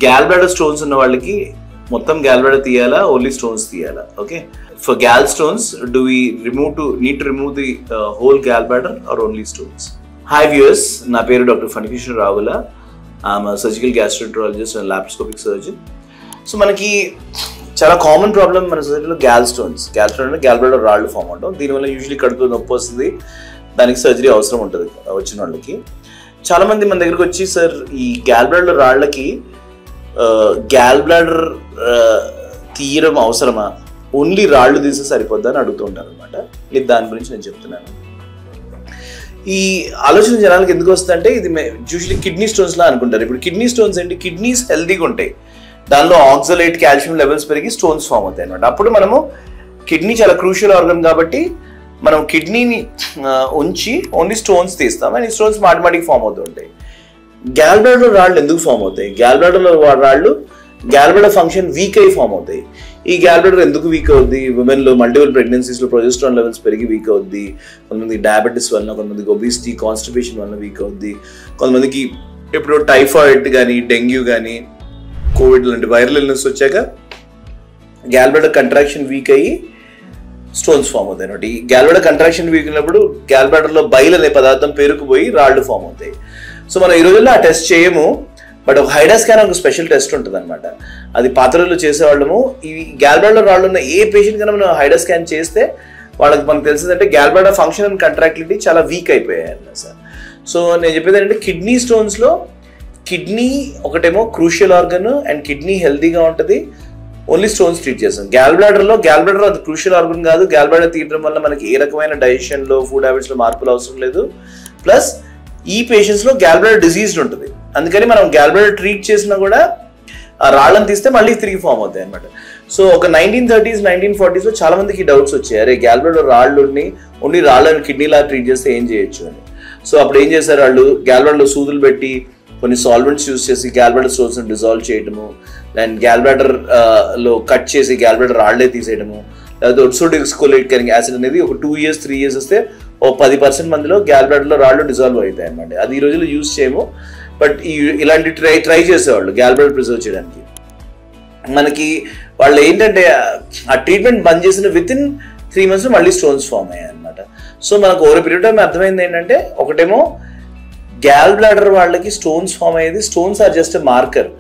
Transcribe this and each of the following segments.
Gall bladder stones ఉన్న వాళ్ళకి మొత్తం గ్యాల్ బ్లాడర్ తీయాలా, ఓన్లీ స్టోన్స్ తీయాలా? Okay, for gall stones do we need to remove the whole gall bladder or only stones? Hi viewers, నా పేరు doctor Phani Krishna Ravula. I'm surgical gastroenterologist and laparoscopic surgeon. So మనకి చాలా common problem మన సొసైటీలో gall stones అంటే gall bladder రాళ్ళు form అవడం. దీనివల్ల యూజువలీ కడుపులో నొప్పి వస్తుంది, దానికి సర్జరీ అవసరం ఉంటుంది వచ్చిన వాళ్ళకి. చాలామంది మన దగ్గరకు వచ్చి, సార్ ఈ గ్యాల్ బ్లాడర్ రాళ్ళకి గ్యాల్ బ్లాడర్ తీయడం అవసరమా, ఓన్లీ రాళ్ళు తీస్తే సరిపోద్దా అని అడుగుతూ ఉంటారు అనమాట. ఇది దాని గురించి నేను చెప్తున్నాను. ఈ ఆలోచన జనాలకు ఎందుకు వస్తుందంటే, ఇది యూజువలీ కిడ్నీ స్టోన్స్ లా అనుకుంటారు. ఇప్పుడు కిడ్నీ స్టోన్స్ ఏంటి, కిడ్నీస్ హెల్తీగా ఉంటాయి, దానిలో ఆక్సలేట్ కాల్షియం లెవెల్స్ పెరిగి స్టోన్స్ ఫామ్ అవుతాయి అనమాట. అప్పుడు మనము కిడ్నీ చాలా క్రూషియల్ ఆర్గన్ కాబట్టి మనం కిడ్నీని ఉంచి ఓన్లీ స్టోన్స్ తీస్తాం, అండ్ ఈ స్టోన్స్ మాటిమాటికి ఫామ్ అవుతూ ఉంటాయి. గ్యాల్ బ్లాడర్ రాళ్ళు ఎందుకు ఫామ్ అవుతాయి? గ్యాల్ బ్లాడర్లో రాళ్ళు గ్యాల్ బ్లాడర్ ఫంక్షన్ వీక్ అయి ఫామ్ అవుతాయి. ఈ గ్యాల్ బ్లాడర్ ఎందుకు వీక్ అవుద్ది? ఉమెన్లో మల్టిపుల్ ప్రెగ్నెన్సీస్లో ప్రొజెస్ట్రాన్ లెవెల్స్ పెరిగి వీక్ అవుద్ది, కొంతమంది డయాబెటీస్ వలన, కొంతమందికి ఒబిసిటీ కాన్స్టిపేషన్ వలన వీక్ అవుద్ది, కొంతమందికి ఇప్పుడు టైఫాయిడ్ కానీ డెంగ్యూ కానీ కోవిడ్ లాంటి వైరల్ ఇల్నెస్ వచ్చాక గ్యాల్ బ్లాడర్ కంట్రాక్షన్ వీక్ అయ్యి స్టోన్స్ ఫామ్ అవుతాయి అనమాట. ఈ గ్యాల్ బ్లాడర్ కంట్రాక్షన్ వీక్ అయినప్పుడు గ్యాల్ బ్లాడర్లో బైల్ అనే పదార్థం పేరుకుపోయి రాళ్ళు ఫామ్ అవుతాయి. సో మనం ఈ రోజుల్లో ఆ టెస్ట్ చేయము, బట్ ఒక హైడా స్కాన్ ఒక స్పెషల్ టెస్ట్ ఉంటుంది అనమాట. అది పాత్రలో చేసేవాళ్ళము. ఈ గ్యాల్ బ్లాడర్ రాళ్ళు ఉన్న ఏ పేషెంట్ కన్నా మనం హైడా స్కాన్ చేస్తే వాళ్ళకి మనకు తెలిసిందంటే గ్యాల్ బ్లాడర్ ఫంక్షన్ అండ్ కంట్రాక్టిలిటీ చాలా వీక్ అయిపోయాయి అన్నమాట సార్. సో నేను చెప్పేది ఏంటంటే, కిడ్నీ స్టోన్స్లో కిడ్నీ ఒకటేమో క్రూషియల్ ఆర్గన్ అండ్ కిడ్నీ హెల్తీగా ఉంటుంది, ఓన్లీ స్టోన్స్ ట్రీట్ చేస్తాం. గ్యాల్ బ్లాడర్ అది క్రూషియల్ ఆర్గన్ కాదు. గ్యాల్ బ్లాడర్ తీయడం వల్ల మనకి ఏ రకమైన డైజెషన్లో ఫుడ్ హ్యాబిట్స్లో మార్పులు అవసరం లేదు. ప్లస్ ఈ పేషెంట్స్లో గ్యాల్ బ్లాడర్ డిజీజ్డ్ ఉంటుంది, అందుకని మనం గ్యాల్ బ్లాడర్ ట్రీట్ చేసినా కూడా ఆ రాళ్ళని తీస్తే మళ్ళీ తిరిగి ఫామ్ అవుతాయి అనమాట. సో ఒక 1930s 1940s చాలా మందికి డౌట్స్ వచ్చాయి, అరే గ్యాల్ బ్లాడర్ రాళ్ళు ఓన్లీ రాళ్ళని కిడ్నీలా ట్రీట్ చేస్తే ఏం చేయొచ్చు అని. సో అప్పుడు ఏం చేశారు వాళ్ళు, గ్యాల్ బ్లాడర్లో సూదులు పెట్టి కొన్ని సాల్వెంట్స్ యూజ్ చేసి గ్యాల్ బ్లాడర్ స్టోన్స్ని డిజాల్వ్ చేయడము, అండ్ గ్యాల్ బ్లాడర్ లో కట్ చేసి గ్యాల్ బ్లాడర్ రాళ్లే తీసేయడము, లేకపోతే ఓట్సోడిఎక్స్కోలేట్ యాసిడ్ అనేది ఒక 2 years 3 years వస్తే ఓ 10% మందిలో గ్యాల్ బ్లాడర్లో రాళ్ళు డిజాల్వ్ అవుతాయి అనమాట. అది ఈ రోజుల్లో యూజ్ చేయము, బట్ ఇలాంటి ట్రై చేసేవాళ్ళు గ్యాల్ బ్లాడర్ ప్రిజర్వ్ చేయడానికి. మనకి వాళ్ళు ఏంటంటే ఆ ట్రీట్మెంట్ బంద్ చేసిన వితిన్ 3 months మళ్ళీ స్టోన్స్ ఫామ్ అయ్యాయి అనమాట. సో మనకు ఓవర్ పీరియడ్ టైం అర్థమైంది ఏంటంటే, ఒకటేమో గ్యాల్ బ్లాడర్ వాళ్ళకి స్టోన్స్ ఫామ్ అయ్యేది, stones are just marker,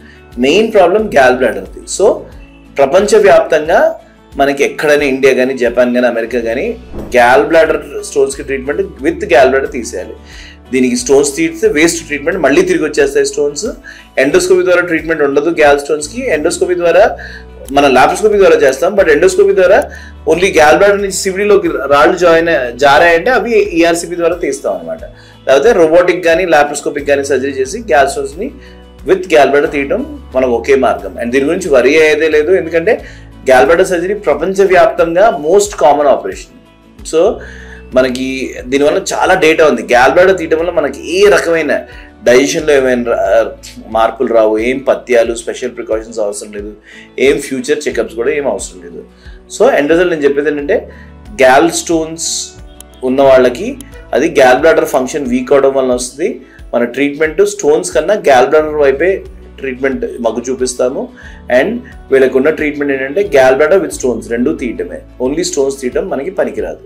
main problem గ్యాల్ బ్లాడర్ది. సో ప్రపంచవ్యాప్తంగా మనకి ఎక్కడైనా ఇండియా కానీ జపాన్ కానీ అమెరికా కానీ గ్యాల్ బ్లాడర్ స్టోన్స్కి ట్రీట్మెంట్ విత్ గ్యాల్ బ్లాడర్ తీసేయాలి. దీనికి స్టోన్స్ తీస్తే వేస్ట్ ట్రీట్మెంట్ మళ్ళీ తిరిగి వచ్చేస్తాయి స్టోన్స్. ఎండోస్కోపీ ద్వారా ట్రీట్మెంట్ ఉండదు గ్యాల్ స్టోన్స్కి. ఎండోస్కోపీ ద్వారా మన లాప్రోస్కోపీ ద్వారా చేస్తాం, బట్ ఎండోస్కోపీ ద్వారా ఓన్లీ గ్యాల్ బ్లాడర్ నుంచి సివిడిలోకి రాళ్ళు జారాయంటే అవి ఈఆర్సిపి ద్వారా తీస్తాం అనమాట. లేకపోతే రోబోటిక్ కానీ లాప్రోస్కోపిక్ కానీ సర్జరీ చేసి గ్యాల్ స్టోన్స్ని విత్ గ్యాల్ బ్లాడర్ తీయడం మనకు ఒకే మార్గం. అండ్ దీని గురించి వరీ అయ్యేదే లేదు, ఎందుకంటే గ్యాల్ బ్లాడర్ సర్జరీ ప్రపంచవ్యాప్తంగా మోస్ట్ కామన్ ఆపరేషన్. సో మనకి దీనివల్ల చాలా డేటా ఉంది. గ్యాల్ బ్లాడర్ తీయడం వల్ల మనకి ఏ రకమైన డైజెషన్లో ఏమైనా మార్పులు రావు, ఏం పథ్యాలు స్పెషల్ ప్రికాషన్స్ అవసరం లేదు, ఏం ఫ్యూచర్ చెకప్స్ కూడా ఏం అవసరం లేదు. సో ఎండ్ రిజల్ట్ నేను చెప్పేది ఏంటంటే, గ్యాల్ స్టోన్స్ ఉన్న వాళ్ళకి అది గ్యాల్ బ్లాడర్ ఫంక్షన్ వీక్ అవడం వల్ల వస్తుంది. మన ట్రీట్మెంట్ స్టోన్స్ కన్నా గ్యాల్ బ్లాడర్ వైపే ట్రీట్మెంట్ మగ్గు చూపిస్తాము. అండ్ వీళ్ళకున్న ట్రీట్మెంట్ ఏంటంటే గ్యాల్ బ్లాడర్ విత్ స్టోన్స్ రెండూ తీయటమే, ఓన్లీ స్టోన్స్ తీయటం మనకి పనికిరాదు.